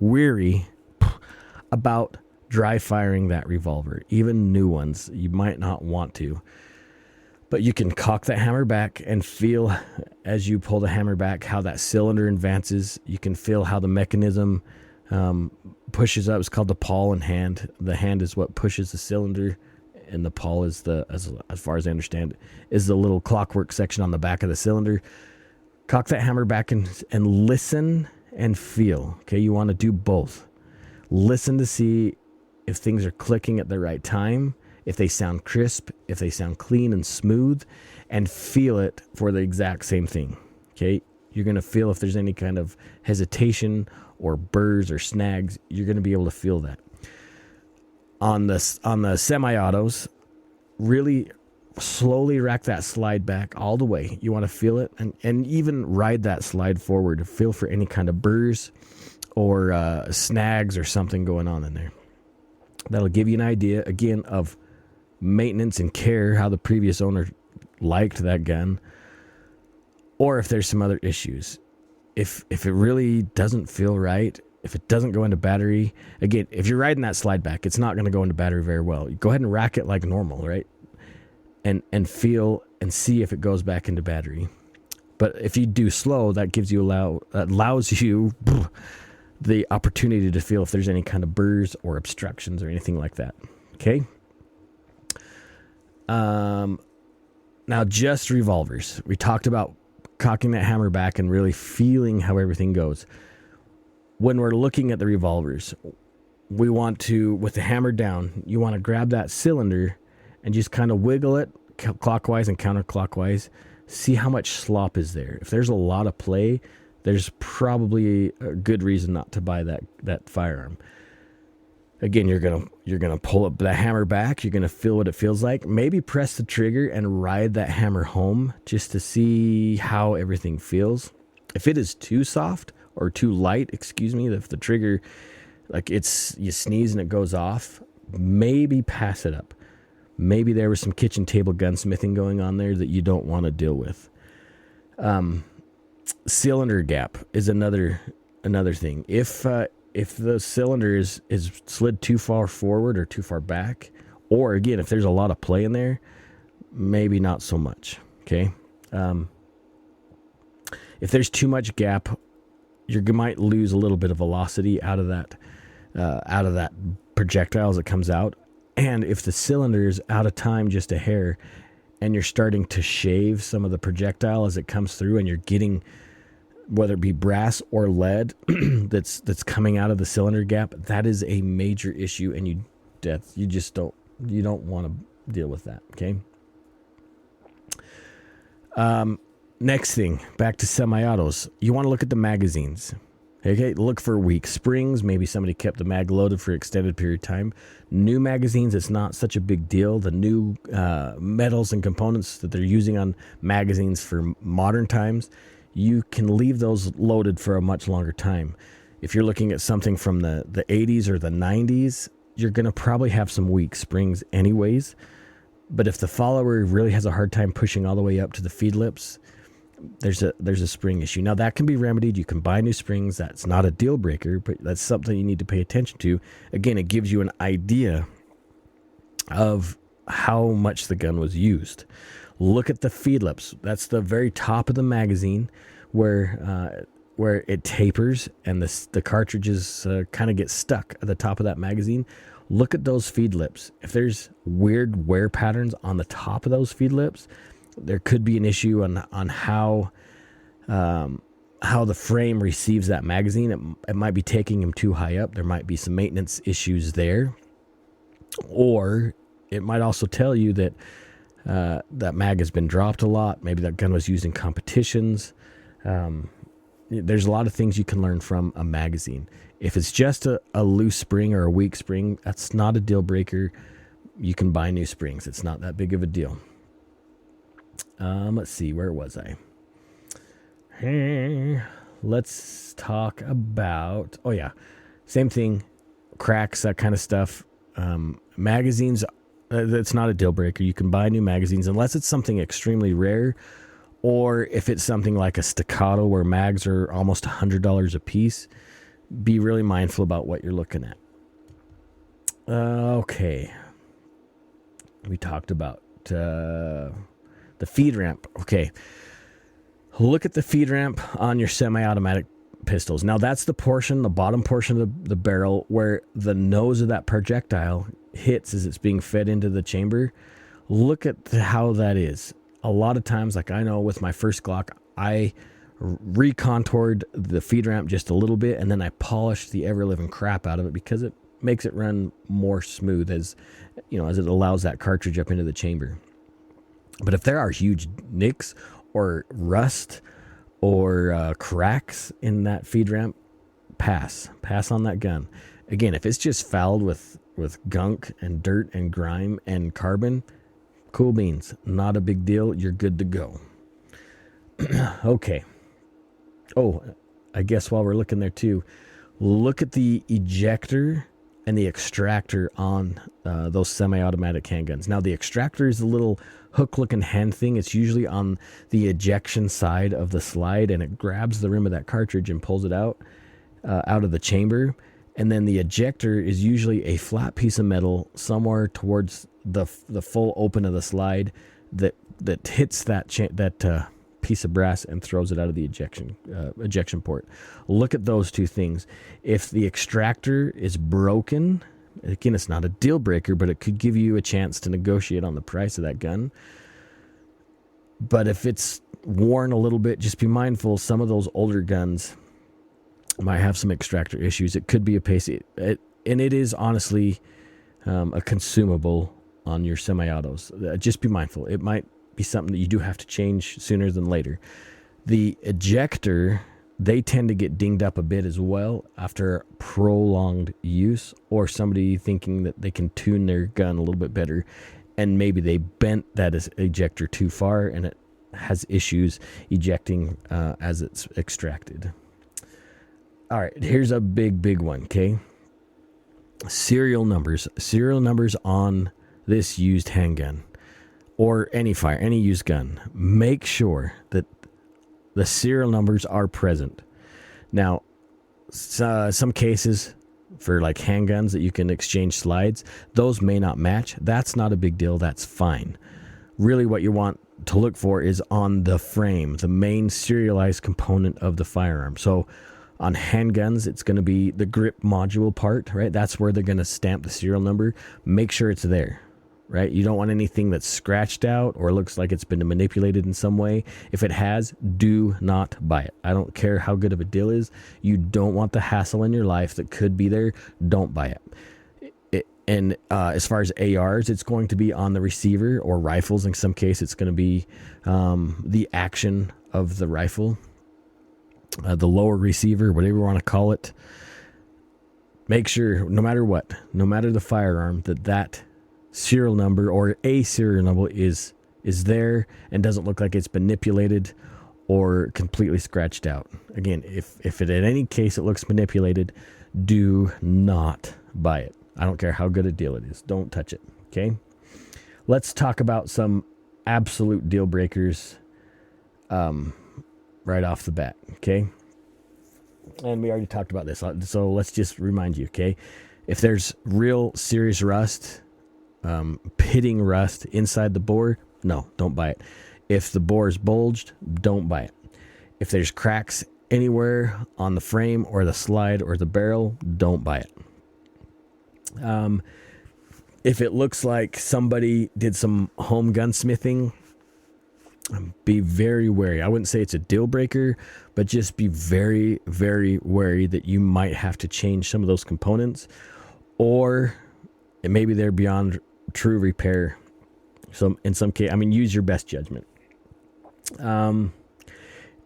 wary about dry firing that revolver. Even new ones, you might not want to. But you can cock that hammer back and feel as you pull the hammer back how that cylinder advances. You can feel how the mechanism pushes up. It's called the pawl and hand. The hand is what pushes the cylinder, and the pawl is as far as I understand it, is the little clockwork section on the back of the cylinder. Cock that hammer back and listen and feel. Okay, you want to do both. Listen to see if things are clicking at the right time, if they sound crisp, if they sound clean and smooth, and feel it for the exact same thing. Okay, you're going to feel if there's any kind of hesitation or burrs or snags. You're going to be able to feel that. On the semi-autos, really slowly rack that slide back all the way. You want to feel it and even ride that slide forward to feel for any kind of burrs or snags or something going on in there. That'll give you an idea, again, of maintenance and care, how the previous owner liked that gun, or if there's some other issues. If it really doesn't feel right, if it doesn't go into battery, again, if you're riding that slide back, it's not going to go into battery very well. You go ahead and rack it like normal, right? And feel and see if it goes back into battery. But if you do slow, that gives you allows you the opportunity to feel if there's any kind of burrs or obstructions or anything like that. Okay. Now just revolvers. We talked about cocking that hammer back and really feeling how everything goes. When we're looking at the revolvers, we want to, with the hammer down, you want to grab that cylinder and just kind of wiggle it clockwise and counterclockwise. See how much slop is there. If there's a lot of play, there's probably a good reason not to buy that firearm. Again, you're gonna pull up the hammer back. You're gonna feel what it feels like. Maybe press the trigger and ride that hammer home just to see how everything feels. If it is too soft or too light, if the trigger, like you sneeze and it goes off, maybe pass it up. Maybe there was some kitchen table gunsmithing going on there that you don't want to deal with. Cylinder gap is another thing. If the cylinder is slid too far forward or too far back, or again, if there's a lot of play in there, maybe not so much. Okay. If there's too much gap, you might lose a little bit of velocity out of that projectile as it comes out. And if the cylinder is out of time just a hair, and you're starting to shave some of the projectile as it comes through, and you're getting, whether it be brass or lead that's coming out of the cylinder gap, that is a major issue, and you don't want to deal with that. Okay. Next thing, back to semi-autos. You want to look at the magazines. Okay, look for weak springs. Maybe somebody kept the mag loaded for an extended period of time. New magazines, it's not such a big deal. The new metals and components that they're using on magazines for modern times, you can leave those loaded for a much longer time. If you're looking at something from the 80s or the 90s, you're going to probably have some weak springs anyways. But if the follower really has a hard time pushing all the way up to the feed lips, there's a spring issue. Now that can be remedied. You can buy new springs. That's not a deal breaker, but that's something you need to pay attention to. Again, it gives you an idea of how much the gun was used. Look at the feed lips. That's the very top of the magazine where it tapers and the cartridges kind of get stuck at the top of that magazine. Look at those feed lips. If there's weird wear patterns on the top of those feed lips, there could be an issue on how the frame receives that magazine. It might be taking them too high up. There might be some maintenance issues there. Or it might also tell you that that mag has been dropped a lot. Maybe that gun was used in competitions. There's a lot of things you can learn from a magazine. If it's just a loose spring or a weak spring, that's not a deal breaker. You can buy new springs. It's not that big of a deal. Let's see, where was I? Let's talk about, same thing, cracks, that kind of stuff. Magazines, that's not a deal breaker. You can buy new magazines unless it's something extremely rare, or if it's something like a staccato where mags are almost $100 a piece. Be really mindful about what you're looking at. Okay. We talked about the feed ramp. Okay. Look at the feed ramp on your semi-automatic pistols. Now that's the bottom portion of the barrel where the nose of that projectile hits as it's being fed into the chamber. Look at how that is. A lot of times, like I know with my first Glock, I recontoured the feed ramp just a little bit, and then I polished the ever-living crap out of it because it makes it run more smooth as it allows that cartridge up into the chamber. But if there are huge nicks or rust or cracks in that feed ramp, pass on that gun. Again, if it's just fouled with gunk and dirt and grime and carbon, cool beans, not a big deal. You're good to go. Okay. Oh, I guess while we're looking there too, look at the ejector and the extractor on those semi-automatic handguns. Now the extractor is a little hook-looking hand thing. It's usually on the ejection side of the slide, and it grabs the rim of that cartridge and pulls it out of the chamber. And then the ejector is usually a flat piece of metal somewhere towards the full open of the slide that hits that piece of brass and throws it out of the ejection port. Look at those two things. If the extractor is broken, again, it's not a deal breaker, but it could give you a chance to negotiate on the price of that gun. But if it's worn a little bit, just be mindful. Some of those older guns might have some extractor issues. It could be a pace, and it is honestly a consumable on your semi-autos. Just be mindful. It might be something that you do have to change sooner than later. The ejector, they tend to get dinged up a bit as well after prolonged use, or somebody thinking that they can tune their gun a little bit better, and maybe they bent that ejector too far and it has issues ejecting as it's extracted. All right, here's a big one, okay? Serial numbers on this used handgun or any used gun. Make sure that the serial numbers are present. Now, some cases for like handguns that you can exchange slides, those may not match. That's not a big deal. That's fine. Really what you want to look for is on the frame, the main serialized component of the firearm. So on handguns, it's going to be the grip module part, right? That's where they're going to stamp the serial number. Make sure it's there, right? You don't want anything that's scratched out or looks like it's been manipulated in some way. If it has, do not buy it. I don't care how good of a deal is. You don't want the hassle in your life that could be there. Don't buy it. And as far as ARs, it's going to be on the receiver, or rifles. In some case, it's going to be the action of the rifle, the lower receiver, whatever you want to call it. Make sure, no matter what, no matter the firearm, that serial number or a serial number is there and doesn't look like it's manipulated or completely scratched out. Again, if it in any case it looks manipulated, do not buy it. I don't care how good a deal it is. Don't touch it, okay? Let's talk about some absolute deal breakers right off the bat, okay? And we already talked about this, so let's just remind you, okay? If there's real serious rust, pitting rust inside the bore, no, don't buy it. If the bore is bulged, don't buy it. If there's cracks anywhere on the frame or the slide or the barrel, don't buy it. If it looks like somebody did some home gunsmithing, be very wary. I wouldn't say it's a deal breaker, but just be very, very wary that you might have to change some of those components, or maybe they're beyond true repair. So in some case, use your best judgment.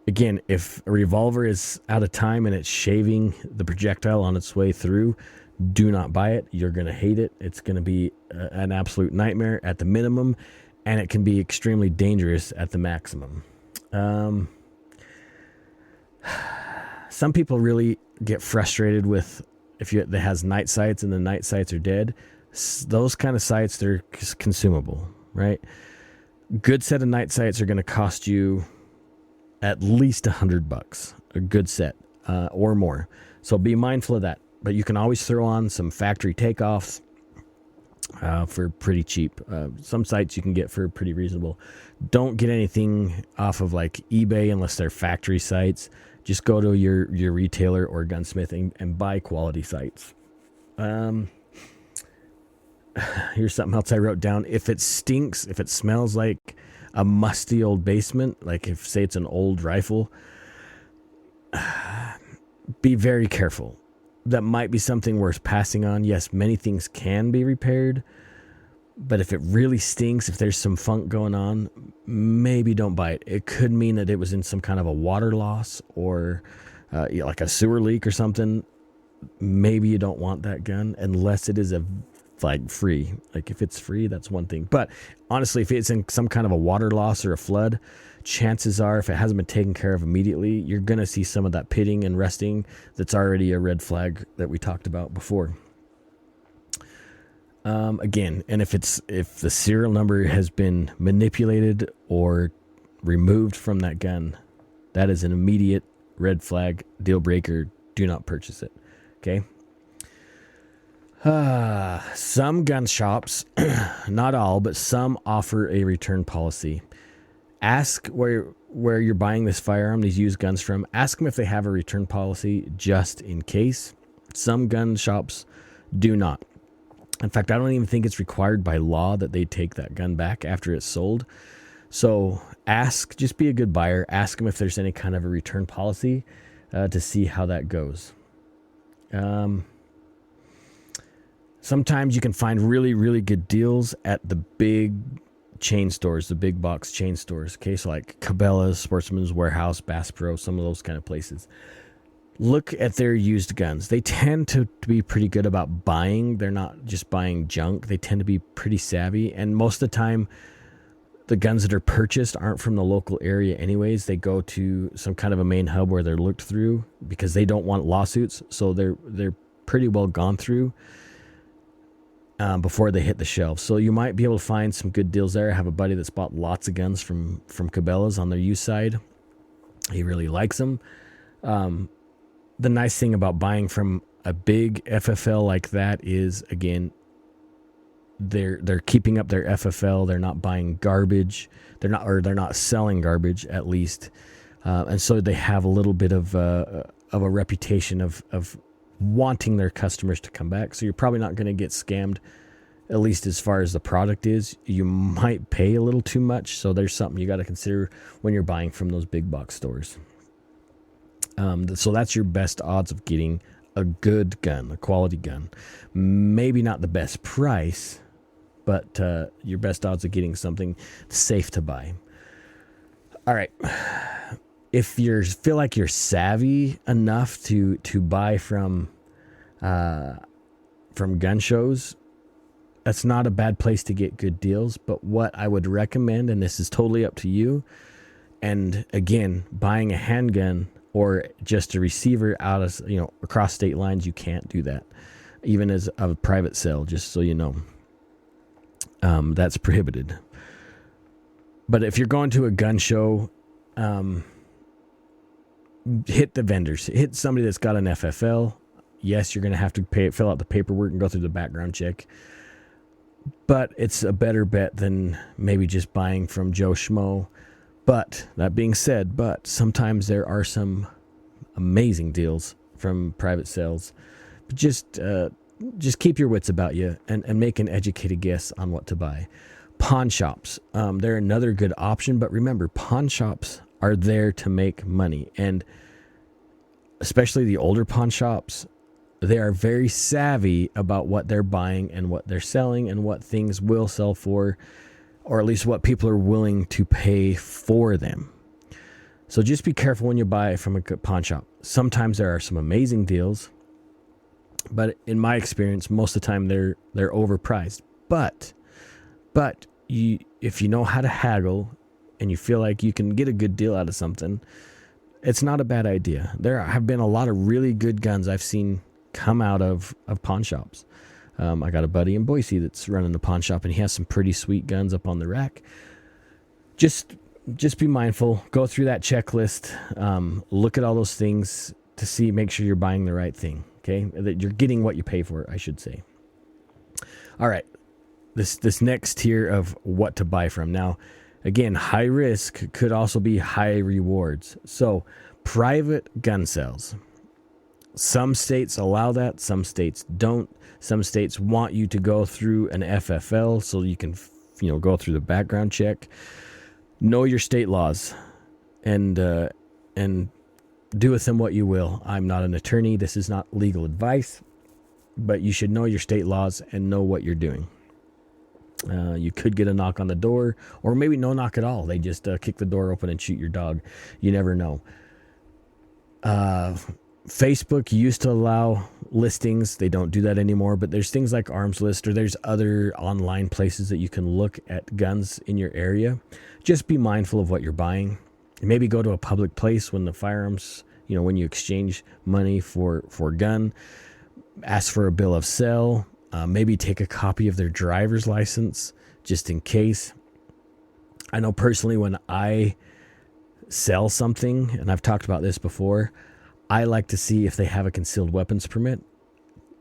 Again, if a revolver is out of time and it's shaving the projectile on its way through, do not buy it. You're going to hate it. It's going to be an absolute nightmare at the minimum, and it can be extremely dangerous at the maximum. Some people really get frustrated with that has night sights and the night sights are dead. Those kind of sights, they're consumable, right? Good set of night sights are going to cost you at least $100, a good set, or more. So be mindful of that. But you can always throw on some factory takeoffs for pretty cheap. Some sites you can get for pretty reasonable. Don't get anything off of like eBay unless they're factory sites. Just go to your retailer or gunsmith and buy quality sites. Here's something else I wrote down. If it stinks, if it smells like a musty old basement, like if, say, it's an old rifle, be very careful. That might be something worth passing on. Yes, many things can be repaired, but if it really stinks, if there's some funk going on, maybe don't buy it. It could mean that it was in some kind of a water loss or like a sewer leak or something. Maybe you don't want that gun unless it is free. Like if it's free, that's one thing. But honestly, if it's in some kind of a water loss or a flood, chances are, if it hasn't been taken care of immediately, you're going to see some of that pitting and rusting. That's already a red flag that we talked about before. Again, and if the serial number has been manipulated or removed from that gun, that is an immediate red flag, deal breaker. Do not purchase it. Okay. Some gun shops, not all, but some offer a return policy. Ask where where you're buying this firearm, these used guns from, ask them if they have a return policy just in case. Some gun shops do not. In fact, I don't even think it's required by law that they take that gun back after it's sold. So just be a good buyer. Ask them if there's any kind of a return policy to see how that goes. Sometimes you can find really, really good deals at the big chain stores, the big box chain stores. Okay, so like Cabela's, Sportsman's Warehouse, Bass Pro, some of those kind of places. Look at their used guns. They tend to be pretty good about buying. They're not just buying junk. They tend to be pretty savvy. And most of the time, the guns that are purchased aren't from the local area anyways. They go to some kind of a main hub where they're looked through because they don't want lawsuits. So they're pretty well gone through before they hit the shelves. So you might be able to find some good deals there. I have a buddy that's bought lots of guns from Cabela's on their used side. He really likes them. The nice thing about buying from a big FFL like that is, again, they're keeping up their FFL. They're not buying garbage. They're not selling garbage, at least. And so they have a little bit of a reputation of wanting their customers to come back. So you're probably not going to get scammed, at least as far as the product is. You might pay a little too much. So there's something you got to consider when you're buying from those big box stores. So that's your best odds of getting a good gun, a quality gun. Maybe not the best price, but your best odds of getting something safe to buy. All right. If you feel like you're savvy enough to buy from gun shows, that's not a bad place to get good deals. But what I would recommend, and this is totally up to you, and again, buying a handgun or just a receiver out of, across state lines, you can't do that, even as a private sale, just so you know. That's prohibited. But if you're going to a gun show, hit the vendors. Hit somebody that's got an FFL. Yes, you're going to have to fill out the paperwork and go through the background check. But it's a better bet than maybe just buying from Joe Schmo. But that being said, sometimes there are some amazing deals from private sales. But just keep your wits about you and make an educated guess on what to buy. Pawn shops, they're another good option. But remember, pawn shops are there to make money. And especially the older pawn shops, they are very savvy about what they're buying and what they're selling and what things will sell for, or at least what people are willing to pay for them. So just be careful when you buy from a pawn shop. Sometimes there are some amazing deals, but in my experience, most of the time they're overpriced. But if you know how to haggle and you feel like you can get a good deal out of something, it's not a bad idea. There have been a lot of really good guns I've seen come out of pawn shops. I got a buddy in Boise that's running a pawn shop, and he has some pretty sweet guns up on the rack. Just be mindful. Go through that checklist. Look at all those things to make sure you're buying the right thing. Okay, that you're getting what you pay for, I should say. All right, this next tier of what to buy from. Now, again, high risk could also be high rewards. So, private gun sales. Some states allow that. Some states don't. Some states want you to go through an FFL so you can, go through the background check. Know your state laws, and do with them what you will. I'm not an attorney. This is not legal advice, but you should know your state laws and know what you're doing. You could get a knock on the door, or maybe no knock at all. They just kick the door open and shoot your dog. You never know. Facebook used to allow listings. They don't do that anymore, but there's things like Arms List, or there's other online places that you can look at guns in your area. Just be mindful of what you're buying. Maybe go to a public place when the firearms, when you exchange money for gun, ask for a bill of sale. Maybe take a copy of their driver's license just in case. I know personally when I sell something, and I've talked about this before, I like to see if they have a concealed weapons permit.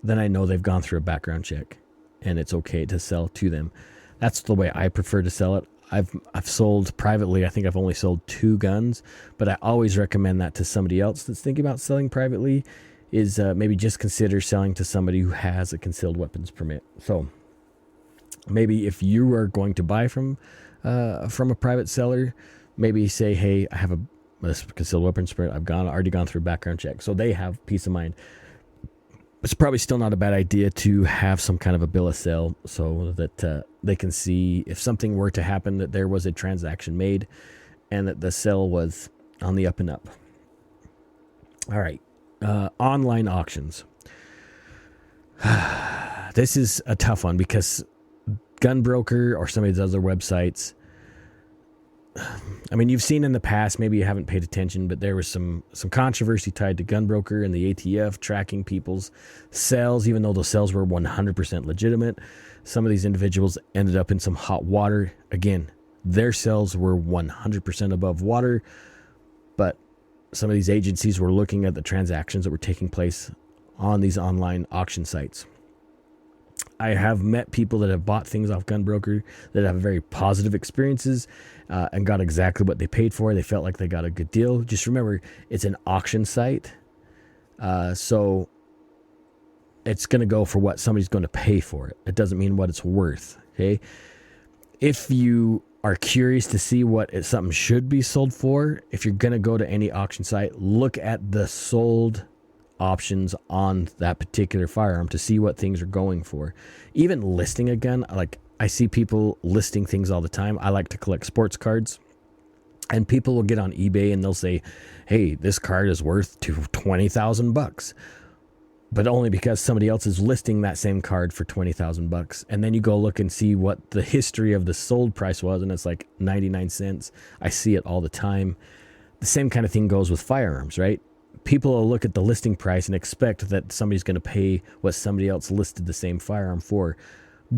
Then I know they've gone through a background check and it's okay to sell to them. That's the way I prefer to sell it. I've sold privately. I think I've only sold 2 guns, but I always recommend that to somebody else that's thinking about selling privately is maybe just consider selling to somebody who has a concealed weapons permit. So maybe if you are going to buy from a private seller, maybe say, hey, I have this concealed weapons permit. I've already gone through a background check, so they have peace of mind. It's probably still not a bad idea to have some kind of a bill of sale so that they can see if something were to happen, that there was a transaction made and that the sale was on the up and up. All right. Online auctions. This is a tough one because Gunbroker or some of these other websites, I mean, you've seen in the past, maybe you haven't paid attention, but there was some controversy tied to Gunbroker and the ATF tracking people's sales, even though those sales were 100% legitimate. Some of these individuals ended up in some hot water. Again, their sales were 100% above water, but some of these agencies were looking at the transactions that were taking place on these online auction sites. I have met people that have bought things off Gunbroker that have very positive experiences and got exactly what they paid for. They felt like they got a good deal. Just remember, it's an auction site. So it's going to go for what somebody's going to pay for it. It doesn't mean what it's worth. Okay. If you are curious to see what something should be sold for, if you're going to go to any auction site, look at the sold options on that particular firearm to see what things are going for. Even listing a gun, like I see people listing things all the time. I like to collect sports cards, and people will get on eBay and they'll say, hey, this card is worth $20,000, but only because somebody else is listing that same card for $20,000. And then you go look and see what the history of the sold price was, and it's like 99 cents. I see it all the time. The same kind of thing goes with firearms, right? People will look at the listing price and expect that somebody's going to pay what somebody else listed the same firearm for.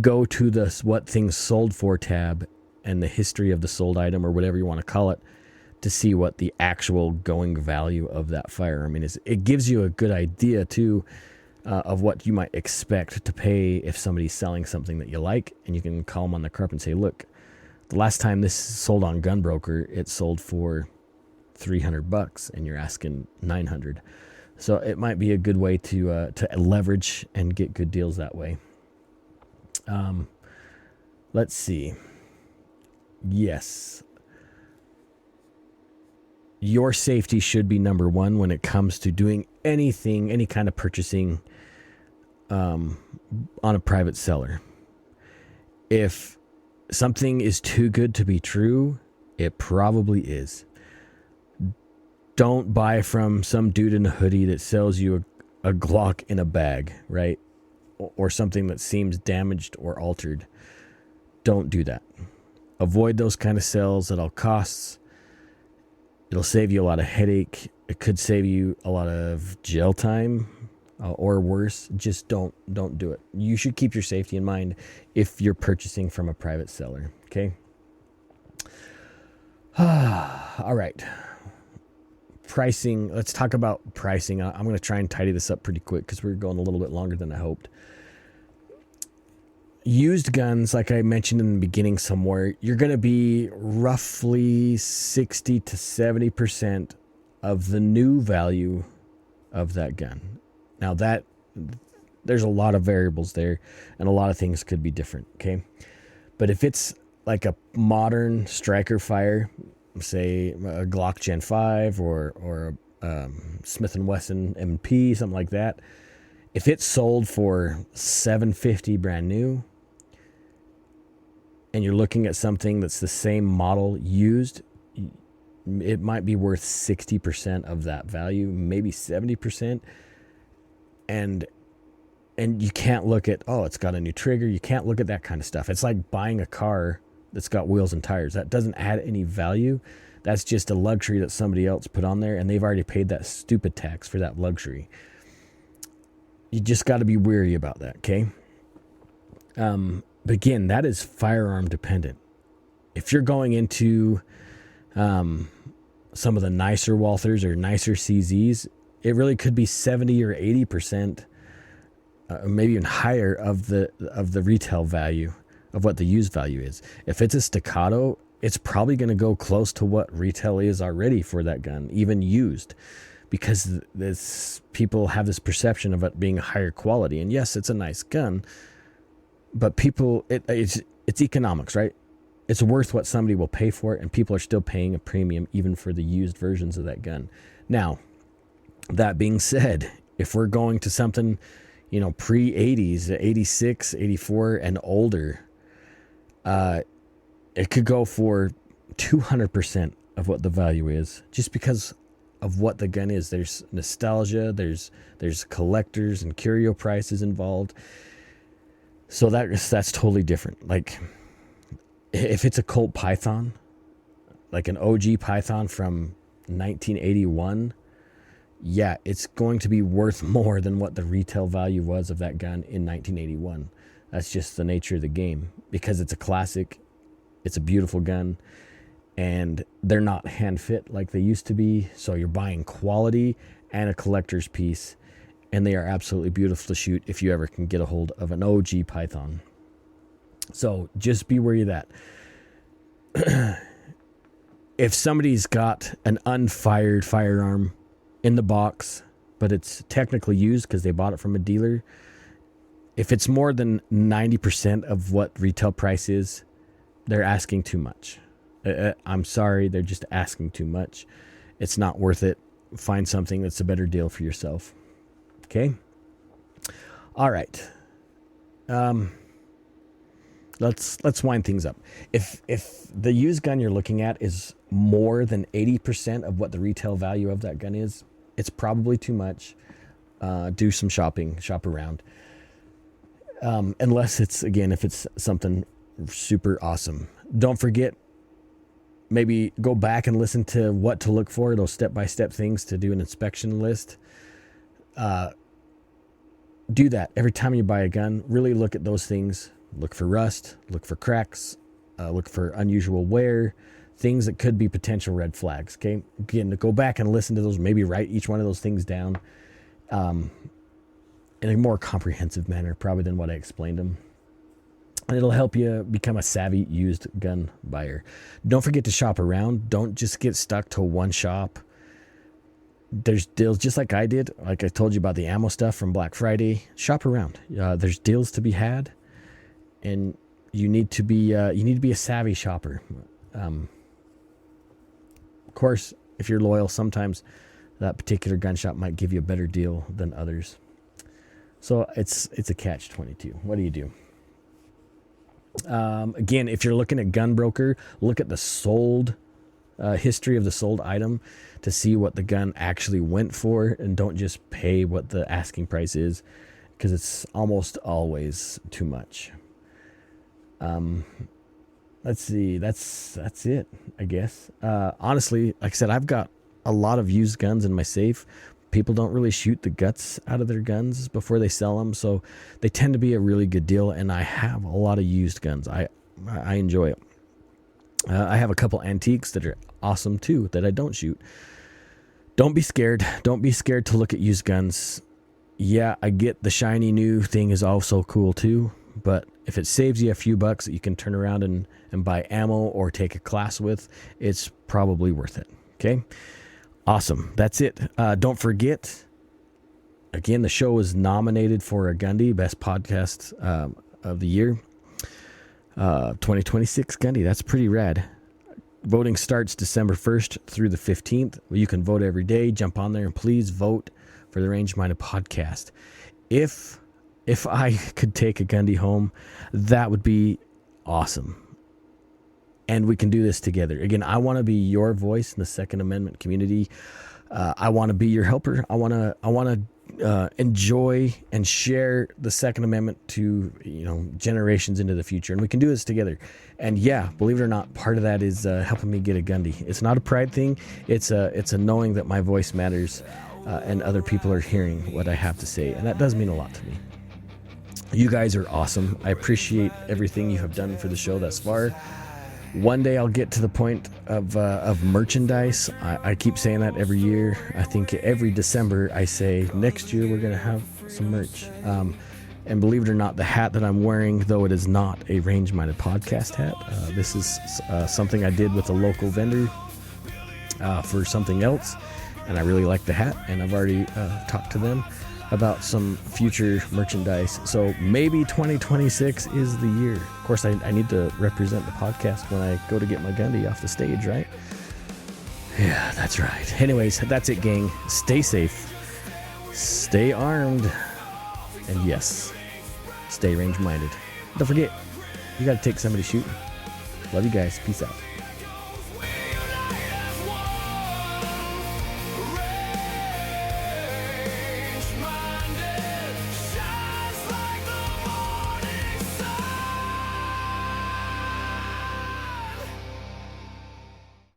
Go to the what things sold for tab and the history of the sold item, or whatever you want to call it, to see what the actual going value of that firearm is. It gives you a good idea too of what you might expect to pay if somebody's selling something that you like, and you can call them on the carpet and say, look, the last time this sold on Gunbroker, it sold for $300 and you're asking $900. So it might be a good way to leverage and get good deals that way. Let's see. Yes. Your safety should be number one when it comes to doing anything, any kind of purchasing on a private seller. If something is too good to be true, it probably is. Don't buy from some dude in a hoodie that sells you a Glock in a bag, right? Or something that seems damaged or altered. Don't do that. Avoid those kind of sales at all costs. It'll save you a lot of headache. It could save you a lot of jail time or worse. Just don't do it. You should keep your safety in mind if you're purchasing from a private seller, okay? All right. Pricing. Let's talk about pricing. I'm going to try and tidy this up pretty quick because we're going a little bit longer than I hoped. Used guns, like I mentioned in the beginning somewhere, you're going to be roughly 60 to 70% of the new value of that gun. Now there's a lot of variables there and a lot of things could be different. Okay. But if it's like a modern striker fire, say a Glock Gen 5 or Smith & Wesson M&P, something like that. If it's sold for $750 brand new, and you're looking at something that's the same model used, it might be worth 60% of that value, maybe 70%. And you can't look at, oh, it's got a new trigger. You can't look at that kind of stuff. It's like buying a car that's got wheels and tires. That doesn't add any value. That's just a luxury that somebody else put on there, and they've already paid that stupid tax for that luxury. You just got to be wary about that, okay? But again, that is firearm dependent. If you're going into some of the nicer Walthers or nicer CZs, it really could be 70 or 80%, maybe even higher of the retail value of what the used value is. If it's a Staccato, it's probably going to go close to what retail is already for that gun, even used, because people have this perception of it being higher quality. And yes, it's a nice gun, but it's economics, right? It's worth what somebody will pay for it, and people are still paying a premium even for the used versions of that gun. Now, that being said, if we're going to something, pre-80s, 86, 84, and older, it could go for 200% of what the value is, just because of what the gun is. There's nostalgia, there's collectors and curio prices involved. So that's totally different. Like, if it's a Colt Python, like an OG Python from 1981, yeah, it's going to be worth more than what the retail value was of that gun in 1981. That's just the nature of the game, because it's a classic, it's a beautiful gun, and they're not hand fit like they used to be. So you're buying quality and a collector's piece, and they are absolutely beautiful to shoot if you ever can get a hold of an OG Python. So just be wary of that. If somebody's got an unfired firearm in the box, but it's technically used because they bought it from a dealer, if it's more than 90% of what retail price is, they're asking too much. I'm sorry, they're just asking too much. It's not worth it. Find something that's a better deal for yourself. Okay? All right. Let's wind things up. If the used gun you're looking at is more than 80% of what the retail value of that gun is, it's probably too much. Do some shopping, shop around. Unless if it's something super awesome. Don't forget, maybe go back and listen to what to look for, those step-by-step things to do an inspection list. Do that every time you buy a gun. Really look at those things. Look for rust, look for cracks, look for unusual wear, things that could be potential red flags. Okay, again, go back and listen to those. Maybe write each one of those things down in a more comprehensive manner, probably than what I explained them. And it'll help you become a savvy used gun buyer. Don't forget to shop around. Don't just get stuck to one shop. There's deals, just like I did. Like I told you about the ammo stuff from Black Friday. Shop around. There's deals to be had. And you need to be a savvy shopper. Of course, if you're loyal, sometimes that particular gun shop might give you a better deal than others. So it's a catch-22. What do you do? Again, if you're looking at Gunbroker, look at the sold history of the sold item to see what the gun actually went for, and don't just pay what the asking price is, because it's almost always too much. Let's see. That's it, I guess. Honestly, like I said, I've got a lot of used guns in my safe. People don't really shoot the guts out of their guns before they sell them, so they tend to be a really good deal. And I have a lot of used guns. I enjoy it. I have a couple antiques that are awesome too that I don't shoot. Don't be scared. Don't be scared to look at used guns. Yeah, I get the shiny new thing is also cool too, but if it saves you a few bucks that you can turn around and buy ammo or take a class with, it's probably worth it. Okay? Awesome. That's it. Don't forget, again, the show was nominated for a Gundy, Best Podcast of the Year. 2026 Gundy. That's pretty rad. Voting starts December 1st through the 15th. You can vote every day. Jump on there and please vote for the Range Minded Podcast. If I could take a Gundy home, that would be awesome. And we can do this together. Again, I want to be your voice in the Second Amendment community. I want to be your helper. I want to enjoy and share the Second Amendment to generations into the future, and we can do this together. And yeah, believe it or not, part of that is helping me get a Gundy. It's not a pride thing. It's a knowing that my voice matters, and other people are hearing what I have to say, and that does mean a lot to me. You guys are awesome. I appreciate everything you have done for the show thus far. One day I'll get to the point of merchandise. I keep saying that every year. I think every December I say, next year we're going to have some merch. And believe it or not, the hat that I'm wearing, though it is not a Range Minded Podcast hat, this is something I did with a local vendor for something else. And I really like the hat, and I've already talked to them about some future merchandise. So maybe 2026 is the year. Of course, I need to represent the podcast when I go to get my Gundy off the stage, right? Yeah, that's right. Anyways, that's it, gang. Stay safe. Stay armed. And yes, stay range-minded. Don't forget, you got to take somebody shooting. Love you guys. Peace out.